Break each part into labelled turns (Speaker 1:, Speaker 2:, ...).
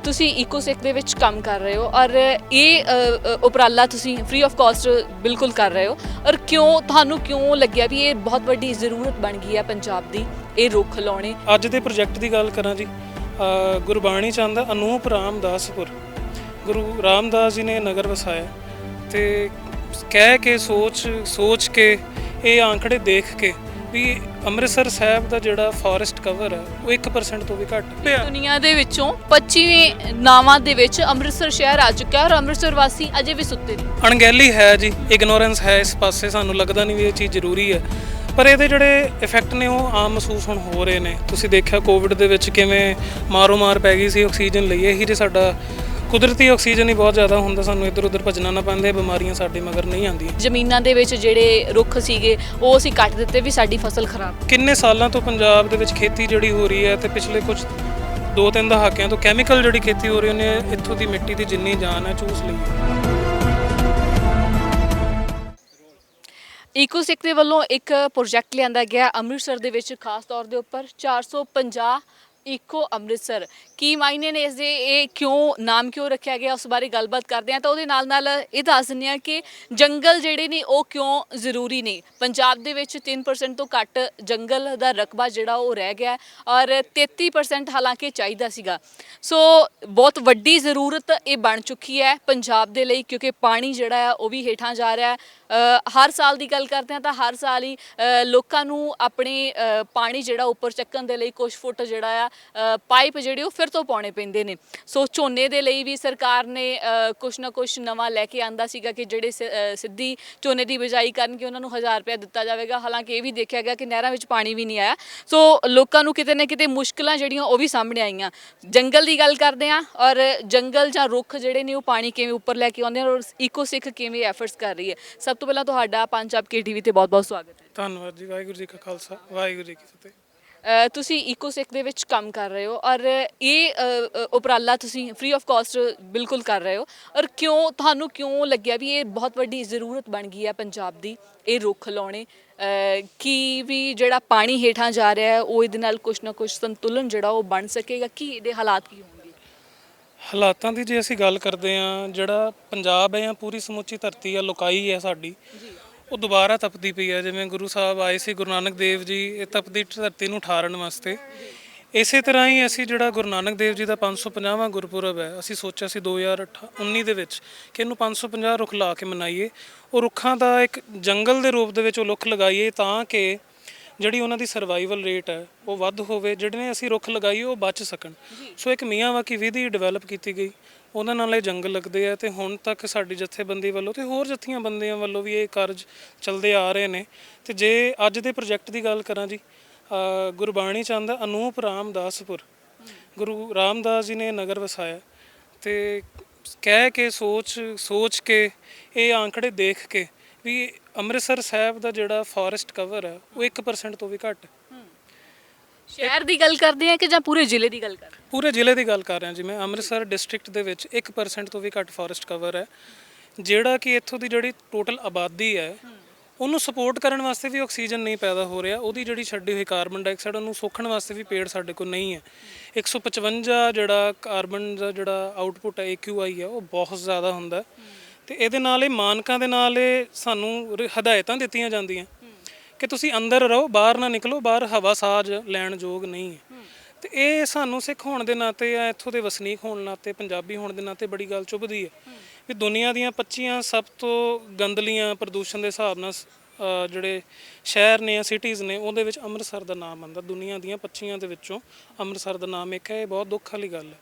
Speaker 1: ਤੁਸੀਂ ਈਕੋਸਿਕ ਦੇ ਵਿੱਚ ਕੰਮ ਕਰ ਰਹੇ ਹੋ ਔਰ ਇਹ ਉਪਰਾਲਾ ਤੁਸੀਂ ਫ੍ਰੀ ਆਫ ਕਾਸਟ ਬਿਲਕੁਲ ਕਰ ਰਹੇ ਹੋ ਔਰ ਤੁਹਾਨੂੰ ਕਿਉਂ ਲੱਗਿਆ ਵੀ ਇਹ ਬਹੁਤ ਵੱਡੀ ਜ਼ਰੂਰਤ ਬਣ ਗਈ ਹੈ ਪੰਜਾਬ ਦੀ ਇਹ ਰੁੱਖ ਲਾਉਣੇ?
Speaker 2: ਅੱਜ ਦੇ ਪ੍ਰੋਜੈਕਟ ਦੀ ਗੱਲ ਕਰਾਂ ਜੀ, ਗੁਰਬਾਣੀ ਚੰਦ ਅਨੂਪ ਰਾਮਦਾਸਪੁਰ ਗੁਰੂ ਰਾਮਦਾਸ ਜੀ ਨੇ ਨਗਰ ਵਸਾਇਆ ਤੇ ਕਹਿ ਕੇ ਸੋਚ ਕੇ ਇਹ ਆંકੜੇ ਦੇਖ ਕੇ ਵੀ ਅੰਮ੍ਰਿਤਸਰ ਸਾਹਿਬ ਦਾ ਜਿਹੜਾ ਫੋਰੈਸਟ ਕਵਰ ਹੈ ਉਹ 1% ਤੋਂ ਵੀ ਘੱਟ ਪਿਆ।
Speaker 1: ਦੁਨੀਆ ਦੇ ਵਿੱਚੋਂ 25 ਨਾਵਾਂ ਦੇ ਵਿੱਚ ਅੰਮ੍ਰਿਤਸਰ ਸ਼ਹਿਰ ਆ ਚੁੱਕਿਆ ਔਰ ਅੰਮ੍ਰਿਤਸਰ ਵਾਸੀ ਅਜੇ ਵੀ ਸੁੱਤੇ ਨੇ।
Speaker 2: ਅਣਗਹਿਲੀ ਹੈ ਜੀ, ਇਗਨੋਰੈਂਸ ਹੈ ਇਸ ਪਾਸੇ, ਸਾਨੂੰ ਲੱਗਦਾ ਨਹੀਂ ਵੀ ਇਹ ਚੀਜ਼ ਜ਼ਰੂਰੀ ਹੈ, ਪਰ ਇਹਦੇ ਜਿਹੜੇ ਇਫੈਕਟ ਨੇ ਉਹ ਆਮ ਮਹਿਸੂਸ ਹੁਣ ਹੋ ਰਹੇ ਨੇ। ਤੁਸੀਂ ਦੇਖਿਆ ਕੋਵਿਡ ਦੇ ਵਿੱਚ ਕਿਵੇਂ ਮਾਰ ਪੈ ਗਈ ਸੀ ਆਕਸੀਜਨ ਲਈ। ਇਹੀ ਜੇ ਸਾਡਾ ਕੁਦਰਤੀ ਆਕਸੀਜਨ ਹੀ ਬਹੁਤ ਜ਼ਿਆਦਾ ਹੁੰਦਾ, ਸਾਨੂੰ ਇੱਧਰ ਉੱਧਰ ਭੱਜਣਾ ਨਾ ਪੈਂਦਾ, ਬਿਮਾਰੀਆਂ ਸਾਡੇ ਮਗਰ ਨਹੀਂ ਆਉਂਦੀਆਂ।
Speaker 1: ਜ਼ਮੀਨਾਂ ਦੇ ਵਿੱਚ ਜਿਹੜੇ ਰੁੱਖ ਸੀਗੇ ਉਹ ਅਸੀਂ ਕੱਟ ਦਿੱਤੇ ਵੀ ਸਾਡੀ ਫਸਲ ਖਰਾਬ।
Speaker 2: ਕਿੰਨੇ ਸਾਲਾਂ ਤੋਂ ਪੰਜਾਬ ਦੇ ਵਿੱਚ ਖੇਤੀ ਜਿਹੜੀ ਹੋ ਰਹੀ ਹੈ ਤੇ ਪਿਛਲੇ ਕੁਝ 2-3 ਦਹਾਕਿਆਂ ਤੋਂ ਕੈਮੀਕਲ ਜਿਹੜੀ ਖੇਤੀ ਹੋ ਰਹੀ ਉਹਨੇ ਇੱਥੋਂ ਦੀ ਮਿੱਟੀ ਦੀ ਜਿੰਨੀ ਜਾਨ ਹੈ ਚੂਸ ਲਈ ਹੈ।
Speaker 1: ਈਕੋਸਿਕ ਦੇ ਵੱਲੋਂ ਇੱਕ ਪ੍ਰੋਜੈਕਟ ਲਿਆਂਦਾ ਗਿਆ ਅੰਮ੍ਰਿਤਸਰ ਦੇ ਵਿੱਚ, ਖਾਸ ਤੌਰ ਦੇ ਉੱਪਰ 450 ਈਕੋ ਅੰਮ੍ਰਿਤਸਰ। ਕੀ ਮਾਇਨੇ ਨੇ ਇਸਦੇ, ਇਹ ਨਾਮ ਕਿਉਂ ਰੱਖਿਆ ਗਿਆ, ਉਸ ਬਾਰੇ ਗੱਲਬਾਤ ਕਰਦੇ ਹਾਂ। ਤਾਂ ਉਹਦੇ ਨਾਲ ਇਹ ਦੱਸ ਦਿੰਦੇ ਹਾਂ ਕਿ ਜੰਗਲ ਜਿਹੜੇ ਨੇ ਉਹ ਕਿਉਂ ਜ਼ਰੂਰੀ ਨੇ। ਪੰਜਾਬ ਦੇ ਵਿੱਚ 3% ਤੋਂ ਘੱਟ ਜੰਗਲ ਦਾ ਰਕਬਾ ਜਿਹੜਾ ਉਹ ਰਹਿ ਗਿਆ ਔਰ 33% ਹਾਲਾਂਕਿ ਚਾਹੀਦਾ ਸੀਗਾ। ਸੋ ਬਹੁਤ ਵੱਡੀ ਜ਼ਰੂਰਤ ਇਹ ਬਣ ਚੁੱਕੀ ਹੈ ਪੰਜਾਬ ਦੇ ਲਈ, ਕਿਉਂਕਿ ਪਾਣੀ ਜਿਹੜਾ ਹੈ ਉਹ ਵੀ ਹੇਠਾਂ ਜਾ ਰਿਹਾ ਹੈ। ਹਰ ਸਾਲ ਦੀ ਗੱਲ ਕਰਦੇ ਹਾਂ ਤਾਂ ਹਰ ਸਾਲ ਹੀ ਲੋਕਾਂ ਨੂੰ ਆਪਣੇ ਪਾਣੀ ਜਿਹੜਾ ਉੱਪਰ ਚੱਕਣ ਦੇ ਲਈ ਕੁਛ ਫੁੱਟ ਜਿਹੜਾ ਆ ਪਾਈਪ ਜਿਹੜੇ ਉਹ ਫਿਰ ਤੋਂ ਪਾਉਣੇ ਪੈਂਦੇ ਨੇ। ਸੋ ਝੋਨੇ ਦੇ ਲਈ ਵੀ ਸਰਕਾਰ ਨੇ ਕੁਛ ਨਾ ਕੁਛ ਨਵਾਂ ਲੈ ਕੇ ਆਂਦਾ ਸੀਗਾ ਕਿ ਜਿਹੜੇ ਸਿੱਧੀ ਝੋਨੇ ਦੀ ਬਿਜਾਈ ਕਰਨਗੇ ਉਹਨਾਂ ਨੂੰ 1000 ਰੁਪਇਆ ਦਿੱਤਾ ਜਾਵੇਗਾ। ਹਾਲਾਂਕਿ ਇਹ ਵੀ ਦੇਖਿਆ ਗਿਆ ਕਿ ਨਹਿਰਾਂ ਵਿੱਚ ਪਾਣੀ ਵੀ ਨਹੀਂ ਆਇਆ। ਸੋ ਲੋਕਾਂ ਨੂੰ ਕਿਤੇ ਨਾ ਕਿਤੇ ਮੁਸ਼ਕਿਲਾਂ ਜਿਹੜੀਆਂ ਉਹ ਵੀ ਸਾਹਮਣੇ ਆਈਆਂ। ਜੰਗਲ ਦੀ ਗੱਲ ਕਰਦੇ ਹਾਂ ਔਰ ਜੰਗਲ ਜਾਂ ਰੁੱਖ ਜਿਹੜੇ ਨੇ ਉਹ ਪਾਣੀ ਕਿਵੇਂ ਉੱਪਰ ਲੈ ਕੇ ਆਉਂਦੇ ਹਨ ਔਰ ਈਕੋਸਿਕ ਕਿਵੇਂ ਐਫਰਟਸ ਕਰ ਰਹੀ ਹੈ। ਸਭ ਤੋਂ ਪਹਿਲਾਂ ਤੁਹਾਡਾ ਪੰਜਾਬ ਕੇ ਟੀਵੀ ਤੇ ਬਹੁਤ-ਬਹੁਤ ਸਵਾਗਤ ਹੈ।
Speaker 2: ਧੰਨਵਾਦ ਜੀ। ਵਾਹਿਗੁਰੂ ਜੀ ਕਾ ਖਾਲਸਾ, ਵਾਹਿਗੁਰੂ ਜੀ ਕੀ ਫਤਿਹ।
Speaker 1: ਤੁਸੀਂ ਈਕੋਸਿਕ ਦੇ ਵਿੱਚ ਕੰਮ ਕਰ ਰਹੇ ਹੋ ਔਰ ਇਹ ਉਪਰਾਲਾ ਤੁਸੀਂ ਫ੍ਰੀ ਆਫ ਕਾਸਟ ਬਿਲਕੁਲ ਕਰ ਰਹੇ ਹੋ ਔਰ ਤੁਹਾਨੂੰ ਕਿਉਂ ਲੱਗਿਆ ਵੀ ਇਹ ਬਹੁਤ ਵੱਡੀ ਜ਼ਰੂਰਤ ਬਣ ਗਈ ਹੈ ਪੰਜਾਬ ਦੀ ਇਹ ਰੁੱਖ ਲਾਉਣੇ? ਕਿ ਵੀ ਜਿਹੜਾ ਪਾਣੀ ਹੇਠਾਂ ਜਾ ਰਿਹਾ ਹੈ ਉਹ ਇਹਦੇ ਨਾਲ ਕੁਛ ਨਾ ਕੁਛ ਸੰਤੁਲਨ ਜਿਹੜਾ ਉਹ ਬਣ ਸਕੇਗਾ? ਕਿ ਇਹਦੇ ਹਾਲਾਤ ਕੀ ਹੋਣਗੇ?
Speaker 2: ਹਾਲਾਤਾਂ ਦੀ ਜੇ ਅਸੀਂ ਗੱਲ ਕਰਦੇ ਹਾਂ, ਜਿਹੜਾ ਪੰਜਾਬ ਹੈ ਜਾਂ ਪੂਰੀ ਸਮੁੱਚੀ ਧਰਤੀ ਆ ਲੁਕਾਈ ਹੈ ਸਾਡੀ, ਉਹ ਦੁਬਾਰਾ ਤਪਦੀ ਪਈ ਹੈ। ਜਿਵੇਂ ਗੁਰੂ ਸਾਹਿਬ ਆਏ ਸੀ, ਗੁਰੂ ਨਾਨਕ ਦੇਵ ਜੀ, ਇਹ ਤਪਦੀ ਧਰਤੀ ਨੂੰ ਠਾਰਨ ਵਾਸਤੇ। ਇਸੇ ਤਰ੍ਹਾਂ ਹੀ ਅਸੀਂ ਜਿਹੜਾ ਗੁਰੂ ਨਾਨਕ ਦੇਵ ਜੀ ਦਾ 550ਵਾਂ ਗੁਰਪੁਰਬ ਹੈ, ਅਸੀਂ ਸੋਚਿਆ ਸੀ 2019 ਦੇ ਵਿੱਚ ਕਿ ਇਹਨੂੰ 550 ਰੁੱਖ ਲਾ ਕੇ ਮਨਾਈਏ। ਉਹ ਰੁੱਖਾਂ ਦਾ ਇੱਕ ਜੰਗਲ ਦੇ ਰੂਪ ਦੇ ਵਿੱਚ ਉਹ ਰੁੱਖ ਲਗਾਈਏ ਤਾਂ ਕਿ ਜਿਹੜੀ ਉਹਨਾਂ ਦੀ ਸਰਵਾਈਵਲ ਰੇਟ ਹੈ ਉਹ ਵੱਧ ਹੋਵੇ, ਜਿਹੜੇ ਅਸੀਂ ਰੁੱਖ ਲਗਾਈਏ ਉਹ ਬਚ ਸਕਣ। ਸੋ ਇੱਕ ਮੀਆਂਵਾਕੀ ਵਿਧੀ ਡਿਵੈਲਪ ਕੀਤੀ ਗਈ, ਉਹਨਾਂ ਨਾਲ ਇਹ ਜੰਗਲ ਲੱਗਦੇ ਆ ਤੇ ਹੁਣ ਤੱਕ ਸਾਡੀ ਜਥੇਬੰਦੀ ਵੱਲੋਂ ਤੇ ਹੋਰ ਜਥੀਆਂ ਬੰਦਿਆਂ ਵੱਲੋਂ ਵੀ ਇਹ ਕਾਰਜ ਚੱਲਦੇ ਆ ਰਹੇ ਨੇ। ਤੇ ਜੇ ਅੱਜ ਦੇ ਪ੍ਰੋਜੈਕਟ ਦੀ ਗੱਲ ਕਰਾਂ ਜੀ, ਗੁਰਬਾਣੀ ਚੰਦ ਅਨੂਪ ਰਾਮਦਾਸਪੁਰ ਗੁਰੂ ਰਾਮਦਾਸ ਜੀ ਨੇ ਨਗਰ ਵਸਾਇਆ ਤੇ ਕਹਿ ਕੇ ਸੋਚ ਕੇ ਇਹ ਆંકੜੇ ਦੇਖ ਕੇ ਵੀ ਅੰਮ੍ਰਿਤਸਰ ਸਾਹਿਬ ਦਾ ਜਿਹੜਾ ਫੋਰੈਸਟ ਕਵਰ ਹੈ ਉਹ 1% ਤੋਂ ਵੀ ਘੱਟ।
Speaker 1: ਸ਼ਹਿਰ ਦੀ ਗੱਲ ਕਰਦੇ ਆ ਕਿ ਜਾਂ ਪੂਰੇ ਜ਼ਿਲ੍ਹੇ ਦੀ ਗੱਲ ਕਰ ਰਹੇ?
Speaker 2: ਪੂਰੇ ਜ਼ਿਲ੍ਹੇ ਦੀ ਗੱਲ ਕਰ ਰਿਹਾ ਜੀ ਮੈਂ। ਅੰਮ੍ਰਿਤਸਰ ਡਿਸਟ੍ਰਿਕਟ ਦੇ ਵਿੱਚ 1% ਤੋਂ ਵੀ ਘੱਟ ਫੋਰੈਸਟ ਕਵਰ ਹੈ, ਜਿਹੜਾ ਕਿ ਇੱਥੋਂ ਦੀ ਜਿਹੜੀ ਟੋਟਲ ਆਬਾਦੀ ਹੈ ਉਹਨੂੰ ਸਪੋਰਟ ਕਰਨ ਵਾਸਤੇ ਵੀ ਆਕਸੀਜਨ ਨਹੀਂ ਪੈਦਾ ਹੋ ਰਿਹਾ। ਉਹਦੀ ਜਿਹੜੀ ਛੱਡੀ ਹੋਈ ਕਾਰਬਨ ਡਾਈਆਕਸਾਈਡ ਉਹਨੂੰ ਸੋਖਣ ਵਾਸਤੇ ਵੀ ਪੇੜ ਸਾਡੇ ਕੋਲ ਨਹੀਂ ਹੈ। 155 ਜਿਹੜਾ ਕਾਰਬਨ ਦਾ ਜਿਹੜਾ ਆਊਟਪੁੱਟ ਹੈ AQI ਹੈ ਉਹ ਬਹੁਤ ਜ਼ਿਆਦਾ ਹੁੰਦਾ ਤੇ ਇਹਦੇ ਨਾਲ ਇਹ ਮਾਨਕਾਂ ਦੇ ਨਾਲ ਇਹ ਸਾਨੂੰ ਹਦਾਇਤਾਂ ਦਿੱਤੀਆਂ ਜਾਂਦੀਆਂ ਕਿ ਤੁਸੀਂ ਅੰਦਰ ਰਹੋ, ਬਾਹਰ ਨਾ ਨਿਕਲੋ, ਬਾਹਰ ਹਵਾ ਸਾਜ ਲੈਣ ਯੋਗ ਨਹੀਂ ਹੈ। ਤੇ ਇਹ ਸਾਨੂੰ ਸਿੱਖ ਹੋਣ ਦੇ ਨਾਤੇ ਜਾਂ ਇੱਥੋਂ ਦੇ ਵਸਨੀਕ ਹੋਣ ਨਾਤੇ, ਪੰਜਾਬੀ ਹੋਣ ਦੇ ਨਾਤੇ ਬੜੀ ਗੱਲ ਚੁੱਭਦੀ ਹੈ ਵੀ ਦੁਨੀਆ ਦੀਆਂ 25 ਸਭ ਤੋਂ ਗੰਦਲੀਆਂ ਪ੍ਰਦੂਸ਼ਣ ਦੇ ਹਿਸਾਬ ਨਾਲ ਜਿਹੜੇ ਸ਼ਹਿਰ ਨੇ ਜਾਂ ਸਿਟੀਜ਼ ਨੇ ਉਹਦੇ ਵਿੱਚ ਅੰਮ੍ਰਿਤਸਰ ਦਾ ਨਾਮ ਆਉਂਦਾ। ਦੁਨੀਆ ਦੀਆਂ 25 ਦੇ ਵਿੱਚੋਂ ਅੰਮ੍ਰਿਤਸਰ ਦਾ ਨਾਮ ਇੱਕ ਹੈ। ਇਹ ਬਹੁਤ ਦੁੱਖ ਵਾਲੀ ਗੱਲ ਹੈ।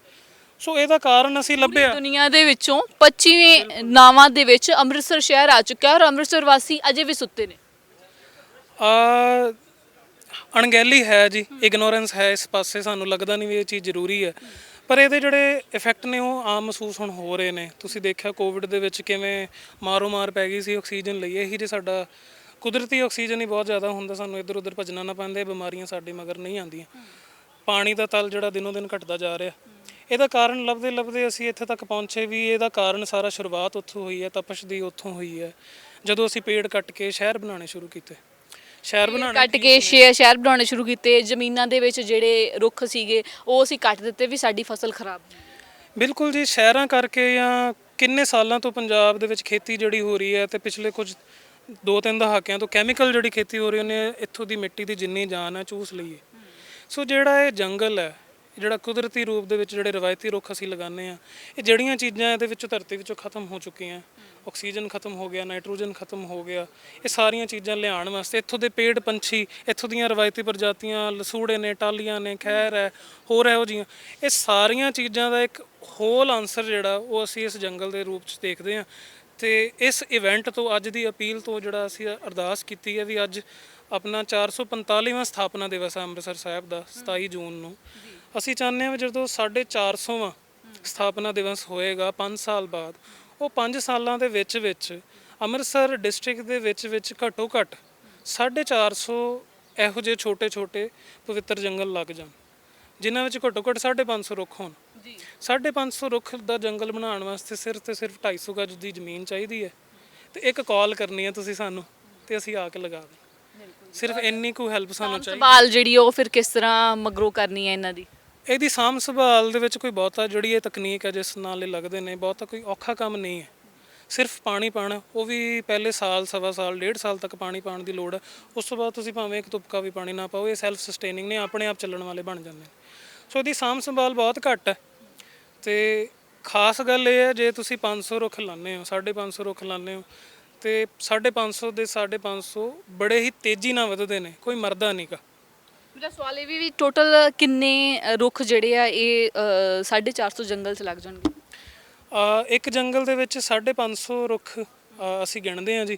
Speaker 2: ਸੋ ਇਹਦਾ ਕਾਰਨ ਅਸੀਂ ਲੱਭਿਆ,
Speaker 1: ਦੁਨੀਆ ਦੇ ਵਿੱਚੋਂ 25 ਨਾਵਾਂ ਦੇ ਵਿੱਚ ਅੰਮ੍ਰਿਤਸਰ ਸ਼ਹਿਰ ਆ ਚੁੱਕਾ ਔਰ ਅੰਮ੍ਰਿਤਸਰ ਵਾਸੀ ਅਜੇ ਵੀ ਸੁੱਤੇ ਨੇ।
Speaker 2: ਅਣਗਹਿਲੀ ਹੈ ਜੀ, ਇਗਨੋਰੈਂਸ ਹੈ ਇਸ ਪਾਸੇ, ਸਾਨੂੰ ਲੱਗਦਾ ਨਹੀਂ ਵੀ ਇਹ ਚੀਜ਼ ਜ਼ਰੂਰੀ ਹੈ, ਪਰ ਇਹਦੇ ਜਿਹੜੇ ਇਫੈਕਟ ਨੇ ਉਹ ਆਮ ਮਹਿਸੂਸ ਹੁਣ ਹੋ ਰਹੇ ਨੇ। ਤੁਸੀਂ ਦੇਖਿਆ ਕੋਵਿਡ ਦੇ ਵਿੱਚ ਕਿਵੇਂ ਮਾਰ ਪੈ ਗਈ ਸੀ ਆਕਸੀਜਨ ਲਈ। ਇਹੀ ਜੇ ਸਾਡਾ ਕੁਦਰਤੀ ਆਕਸੀਜਨ ਹੀ ਬਹੁਤ ਜ਼ਿਆਦਾ ਹੁੰਦਾ, ਸਾਨੂੰ ਇੱਧਰ ਉੱਧਰ ਭੱਜਣਾ ਨਾ ਪੈਂਦਾ, ਬਿਮਾਰੀਆਂ ਸਾਡੇ ਮਗਰ ਨਹੀਂ ਆਉਂਦੀਆਂ। ਪਾਣੀ ਦਾ ਤਲ ਜਿਹੜਾ ਦਿਨੋਂ ਦਿਨ ਘਟਦਾ ਜਾ ਰਿਹਾ, ਇਹਦਾ ਕਾਰਨ ਲੱਭਦੇ ਅਸੀਂ ਇੱਥੇ ਤੱਕ ਪਹੁੰਚੇ ਵੀ ਇਹਦਾ ਕਾਰਨ ਸਾਰਾ ਸ਼ੁਰੂਆਤ ਉੱਥੋਂ ਹੋਈ ਹੈ, ਤਪਸ਼ ਦੀ ਉੱਥੋਂ ਹੋਈ ਹੈ, ਜਦੋਂ ਅਸੀਂ ਪੇੜ ਕੱਟ ਕੇ ਸ਼ਹਿਰ ਬਣਾਉਣੇ ਸ਼ੁਰੂ ਕੀਤੇ। ਸ਼ਹਿਰ
Speaker 1: ਬਣਾਉਣੇ ਸ਼ੁਰੂ ਕੀਤੇ, ਜ਼ਮੀਨਾਂ ਦੇ ਵਿੱਚ ਜਿਹੜੇ ਰੁੱਖ ਸੀਗੇ ਉਹ ਅਸੀਂ ਕੱਟ ਦਿੱਤੇ ਵੀ ਸਾਡੀ ਫਸਲ ਖਰਾਬ।
Speaker 2: ਬਿਲਕੁਲ ਜੀ, ਸ਼ਹਿਰਾਂ ਕਰਕੇ ਜਾਂ ਕਿੰਨੇ ਸਾਲਾਂ ਤੋਂ ਪੰਜਾਬ ਦੇ ਵਿੱਚ ਖੇਤੀ ਜਿਹੜੀ ਹੋ ਰਹੀ ਹੈ ਤੇ ਪਿਛਲੇ ਕੁਝ 2-3 ਦਹਾਕਿਆਂ ਤੋਂ ਕੈਮੀਕਲ ਜਿਹੜੀ ਖੇਤੀ ਹੋ ਰਹੀ ਉਹਨੇ ਇੱਥੋਂ ਦੀ ਮਿੱਟੀ ਦੀ ਜਿੰਨੀ ਜਾਨ ਹੈ ਚੂਸ ਲਈ ਹੈ। ਸੋ ਜਿਹੜਾ ਇਹ ਜੰਗਲ ਹੈ, ਜਿਹੜਾ ਕੁਦਰਤੀ ਰੂਪ ਦੇ ਵਿੱਚ ਜਿਹੜੇ ਰਵਾਇਤੀ ਰੁੱਖ ਅਸੀਂ ਲਗਾਉਂਦੇ ਆ, ਇਹ ਜਿਹੜੀਆਂ ਚੀਜ਼ਾਂ ਇਹਦੇ ਵਿੱਚੋਂ ਧਰਤੀ ਵਿੱਚੋਂ ਖਤਮ ਹੋ ਚੁੱਕੀਆਂ, ਆਕਸੀਜਨ ਖਤਮ ਹੋ ਗਿਆ, ਨਾਈਟ੍ਰੋਜਨ ਖਤਮ ਹੋ ਗਿਆ, ਇਹ ਸਾਰੀਆਂ ਚੀਜ਼ਾਂ ਲਿਆਉਣ ਵਾਸਤੇ ਇੱਥੋਂ ਦੇ ਪੇੜ ਪੰਛੀ, ਇੱਥੋਂ ਦੀਆਂ ਰਵਾਇਤੀ ਪ੍ਰਜਾਤੀਆਂ ਲਸੂੜੇ ਨੇ, ਟਾਹਲੀਆਂ ਨੇ, ਖੈਰ ਹੈ, ਹੋਰ ਇਹੋ ਜਿਹੀਆਂ, ਇਹ ਸਾਰੀਆਂ ਚੀਜ਼ਾਂ ਦਾ ਇੱਕ ਹੋਲ ਆਨਸਰ ਜਿਹੜਾ ਉਹ ਅਸੀਂ ਇਸ ਜੰਗਲ ਦੇ ਰੂਪ 'ਚ ਦੇਖਦੇ ਹਾਂ। ਤੇ ਇਸ ਇਵੈਂਟ ਤੋਂ, ਅੱਜ ਦੀ ਅਪੀਲ ਤੋਂ ਜਿਹੜਾ ਅਸੀਂ ਅਰਦਾਸ ਕੀਤੀ ਹੈ ਵੀ ਅੱਜ ਆਪਣਾ 445ਵਾਂ ਸਥਾਪਨਾ ਦਿਵਸ ਹੈ ਅੰਮ੍ਰਿਤਸਰ ਸਾਹਿਬ ਦਾ 27 ਜੂਨ ਨੂੰ। ਅਸੀਂ ਚਾਹੁੰਦੇ ਹਾਂ ਵੀ ਜਦੋਂ 450ਵਾਂ ਸਥਾਪਨਾ ਦਿਵਸ ਹੋਏਗਾ 5 ਸਾਲ ਬਾਅਦ, ਉਹ 5 ਸਾਲਾਂ ਦੇ ਵਿੱਚ ਅੰਮ੍ਰਿਤਸਰ ਡਿਸਟ੍ਰਿਕਟ ਦੇ ਵਿੱਚ ਘੱਟੋ ਘੱਟ 450 ਇਹੋ ਜਿਹੇ ਛੋਟੇ ਪਵਿੱਤਰ ਜੰਗਲ ਲੱਗ ਜਾਣ, ਜਿਨ੍ਹਾਂ ਵਿੱਚ ਘੱਟੋ ਘੱਟ 550 ਰੁੱਖ ਹੋਣ। 550 ਰੁੱਖ ਦਾ ਜੰਗਲ ਬਣਾਉਣ ਵਾਸਤੇ ਸਿਰਫ ਤੇ ਸਿਰਫ 250 ਗਜ ਦੀ ਜ਼ਮੀਨ ਚਾਹੀਦੀ ਹੈ ਤੇ ਇੱਕ ਕਾਲ ਕਰਨੀ ਹੈ ਤੁਸੀਂ ਸਾਨੂੰ ਤੇ ਅਸੀਂ ਆ ਕੇ ਲਗਾ ਦੇ। ਸਿਰਫ ਇੰਨੀ ਕੁ ਹੈਲਪ ਸਾਨੂੰ ਚਾਹੀਦੀ।
Speaker 1: ਸੰਭਾਲ ਜਿਹੜੀ ਉਹ ਫਿਰ ਕਿਸ ਤਰ੍ਹਾਂ ਮਗਰੋਂ ਕਰਨੀ ਹੈ ਇਹਨਾਂ ਦੀ?
Speaker 2: ਇਹਦੀ ਸਾਂਭ ਸੰਭਾਲ ਦੇ ਵਿੱਚ ਕੋਈ ਬਹੁਤਾ ਜਿਹੜੀ ਇਹ ਤਕਨੀਕ ਹੈ ਜਿਸ ਨਾਲ ਇਹ ਲੱਗਦੇ ਨੇ, ਬਹੁਤਾ ਕੋਈ ਔਖਾ ਕੰਮ ਨਹੀਂ ਹੈ। ਸਿਰਫ ਪਾਣੀ ਪਾਣਾ, ਉਹ ਵੀ ਪਹਿਲੇ ਸਾਲ, ਸਵਾ ਸਾਲ, 1.5 ਸਾਲ ਤੱਕ ਪਾਣੀ ਪਾਉਣ ਦੀ ਲੋੜ ਹੈ। ਉਸ ਤੋਂ ਬਾਅਦ ਤੁਸੀਂ ਭਾਵੇਂ ਇੱਕ ਤੁਪਕਾ ਵੀ ਪਾਣੀ ਨਾ ਪਾਓ, ਇਹ ਸੈਲਫ ਸਸਟੇਨਿੰਗ ਨੇ, ਆਪਣੇ ਆਪ ਚੱਲਣ ਵਾਲੇ ਬਣ ਜਾਂਦੇ ਨੇ। ਸੋ ਇਹਦੀ ਸਾਂਭ ਸੰਭਾਲ ਬਹੁਤ ਘੱਟ ਹੈ। ਤੇ ਖਾਸ ਗੱਲ ਇਹ ਹੈ, ਜੇ ਤੁਸੀਂ 500 ਰੁੱਖ ਲਾਉਂਦੇ ਹੋ, 550 ਰੁੱਖ ਲਾਉਂਦੇ ਹੋ ਤੇ 550 ਦੇ 550 ਬੜੇ ਹੀ ਤੇਜ਼ੀ ਨਾਲ ਵਧਦੇ ਨੇ, ਕੋਈ ਮਰਦਾ ਨਹੀਂਗਾ।
Speaker 1: ਮੇਰਾ ਸਵਾਲ ਇਹ ਵੀ ਟੋਟਲ ਕਿੰਨੇ ਰੁੱਖ ਜਿਹੜੇ ਆ ਇਹ 450 ਜੰਗਲ 'ਚ ਲੱਗ ਜਾਣਗੇ?
Speaker 2: ਇੱਕ ਜੰਗਲ ਦੇ ਵਿੱਚ 550 ਰੁੱਖ ਅਸੀਂ ਗਿਣਦੇ ਹਾਂ ਜੀ।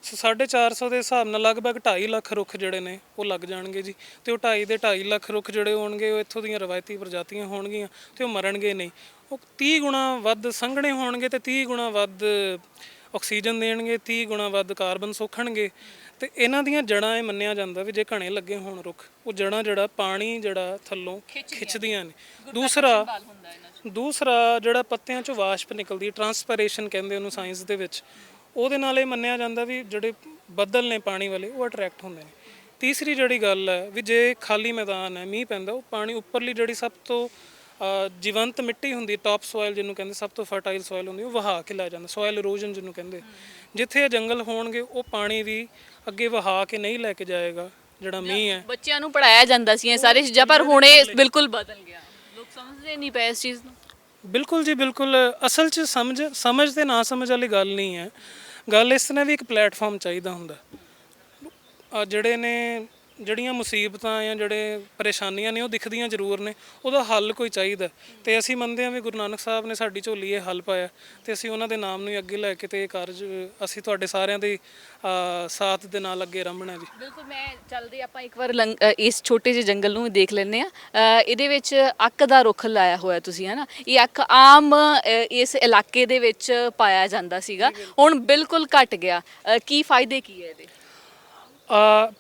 Speaker 2: ਸੋ 450 ਦੇ ਹਿਸਾਬ ਨਾਲ ਲਗਭਗ 2.5 ਲੱਖ ਰੁੱਖ ਜਿਹੜੇ ਨੇ ਉਹ ਲੱਗ ਜਾਣਗੇ ਜੀ। ਤੇ ਉਹ 2.5 ਲੱਖ ਰੁੱਖ ਜਿਹੜੇ ਹੋਣਗੇ ਉਹ ਇੱਥੋਂ ਦੀਆਂ ਰਵਾਇਤੀ ਪ੍ਰਜਾਤੀਆਂ ਹੋਣਗੀਆਂ ਤੇ ਉਹ ਮਰਨਗੇ ਨਹੀਂ। ਉਹ 30 ਗੁਣਾ ਵੱਧ ਸੰਘਣੇ ਹੋਣਗੇ ਤੇ 30 ਗੁਣਾ ਵੱਧ ਆਕਸੀਜਨ ਦੇਣਗੇ, 30 ਗੁਣਾ ਵੱਧ ਕਾਰਬਨ ਸੋਖਣਗੇ। ਤੇ ਇਹਨਾਂ ਦੀਆਂ ਜੜ੍ਹਾਂ, ਇਹ ਮੰਨਿਆ ਜਾਂਦਾ ਵੀ ਜੇ ਘਣੇ ਲੱਗੇ ਹੋਣ ਰੁੱਖ, ਉਹ ਜੜ੍ਹਾਂ ਜਿਹੜਾ ਪਾਣੀ ਜਿਹੜਾ ਥੱਲੋਂ ਖਿੱਚਦੀਆਂ ਨੇ। ਦੂਸਰਾ ਜਿਹੜਾ ਪੱਤਿਆਂ 'ਚੋਂ ਵਾਸ਼ਪ ਨਿਕਲਦੀ, ਟਰਾਂਸਪੀਰੇਸ਼ਨ ਕਹਿੰਦੇ ਉਹਨੂੰ ਸਾਇੰਸ ਦੇ ਵਿੱਚ, ਉਹਦੇ ਨਾਲ ਇਹ ਮੰਨਿਆ ਜਾਂਦਾ ਵੀ ਜਿਹੜੇ ਬੱਦਲ ਨੇ ਪਾਣੀ ਵਾਲੇ ਉਹ ਅਟਰੈਕਟ ਹੁੰਦੇ ਨੇ। ਤੀਸਰੀ ਜਿਹੜੀ ਗੱਲ ਹੈ ਵੀ ਜੇ ਖਾਲੀ ਮੈਦਾਨ ਹੈ, ਮੀਂਹ ਪੈਂਦਾ, ਉਹ ਪਾਣੀ ਉੱਪਰਲੀ ਜਿਹੜੀ ਸਭ ਤੋਂ ਜੀਵੰਤ ਮਿੱਟੀ ਹੁੰਦੀ, ਟੌਪ ਸੋਇਲ ਜਿਹਨੂੰ ਕਹਿੰਦੇ, ਸਭ ਤੋਂ ਫਰਟਾਈਲ ਸੋਇਲ ਹੁੰਦੀ, ਉਹ ਵਹਾ ਕੇ ਲੈ ਜਾਂਦਾ, ਸੋਇਲ ਇਰੋਜਨ ਜਿਹਨੂੰ ਕਹਿੰਦੇ। ਜਿੱਥੇ ਇਹ ਜੰਗਲ ਹੋਣਗੇ ਉਹ ਪਾਣੀ ਵੀ ਅੱਗੇ ਵਹਾ ਕੇ ਨਹੀਂ ਲੈ ਕੇ ਜਾਏਗਾ ਜਿਹੜਾ ਮੀਂਹ ਹੈ। ਬੱਚਿਆਂ
Speaker 1: ਨੂੰ ਪੜਾਇਆ ਜਾਂਦਾ ਸੀ ਇਹ ਸਾਰੀ ਚੀਜ਼ਾਂ, ਪਰ ਹੁਣ ਇਹ ਬਿਲਕੁਲ ਬਦਲ ਗਿਆ, ਲੋਕ ਸਮਝਦੇ ਨਹੀਂ ਪਏ ਇਸ ਚੀਜ਼ ਨੂੰ।
Speaker 2: ਬਿਲਕੁਲ ਜੀ, ਬਿਲਕੁਲ। ਅਸਲ 'ਚ ਸਮਝ ਤੇ ਨਾ ਸਮਝ ਵਾਲੀ ਗੱਲ ਨਹੀਂ ਹੈ। ਗੱਲ ਇਸ ਤਰ੍ਹਾਂ ਵੀ ਇੱਕ ਪਲੇਟਫਾਰਮ ਚਾਹੀਦਾ ਹੁੰਦਾ। ਜਿਹੜੀਆਂ ਮੁਸੀਬਤਾਂ ਜਾਂ ਜਿਹੜੇ ਪਰੇਸ਼ਾਨੀਆਂ ਨੇ ਉਹ ਦਿਖਦੀਆਂ ਜ਼ਰੂਰ ਨੇ, ਉਹਦਾ ਹੱਲ ਕੋਈ ਚਾਹੀਦਾ। ਤੇ ਅਸੀਂ ਮੰਨਦੇ ਹਾਂ ਵੀ ਗੁਰੂ ਨਾਨਕ ਸਾਹਿਬ ਨੇ ਸਾਡੀ ਝੋਲੀ ਇਹ ਹੱਲ ਪਾਇਆ ਤੇ ਅਸੀਂ ਉਹਨਾਂ ਦੇ ਨਾਮ ਨੂੰ ਹੀ ਅੱਗੇ ਲੈ ਕੇ ਤੇ ਇਹ ਕਾਰਜ ਅਸੀਂ ਤੁਹਾਡੇ ਸਾਰਿਆਂ ਦੇ ਸਾਥ ਦੇ ਨਾਲ ਅੱਗੇ ਰੰਭਣਾ ਜੀ।
Speaker 1: ਬਿਲਕੁਲ। ਮੈਂ ਚੱਲਦੇ ਆਪਾਂ ਇੱਕ ਵਾਰ ਇਸ ਛੋਟੇ ਜਿਹੇ ਜੰਗਲ ਨੂੰ ਦੇਖ ਲੈਂਦੇ ਆ। ਇਹਦੇ ਵਿੱਚ ਅੱਕ ਦਾ ਰੁੱਖ ਲਾਇਆ ਹੋਇਆ ਤੁਸੀਂ, ਹੈ ਨਾ? ਇਹ ਅੱਕ ਆਮ ਇਸ ਇਲਾਕੇ ਦੇ ਵਿੱਚ ਪਾਇਆ ਜਾਂਦਾ ਸੀਗਾ, ਹੁਣ ਬਿਲਕੁਲ ਘਟ ਗਿਆ। ਕੀ ਫਾਇਦੇ ਕੀ ਹੈ ਇਹਦੇ?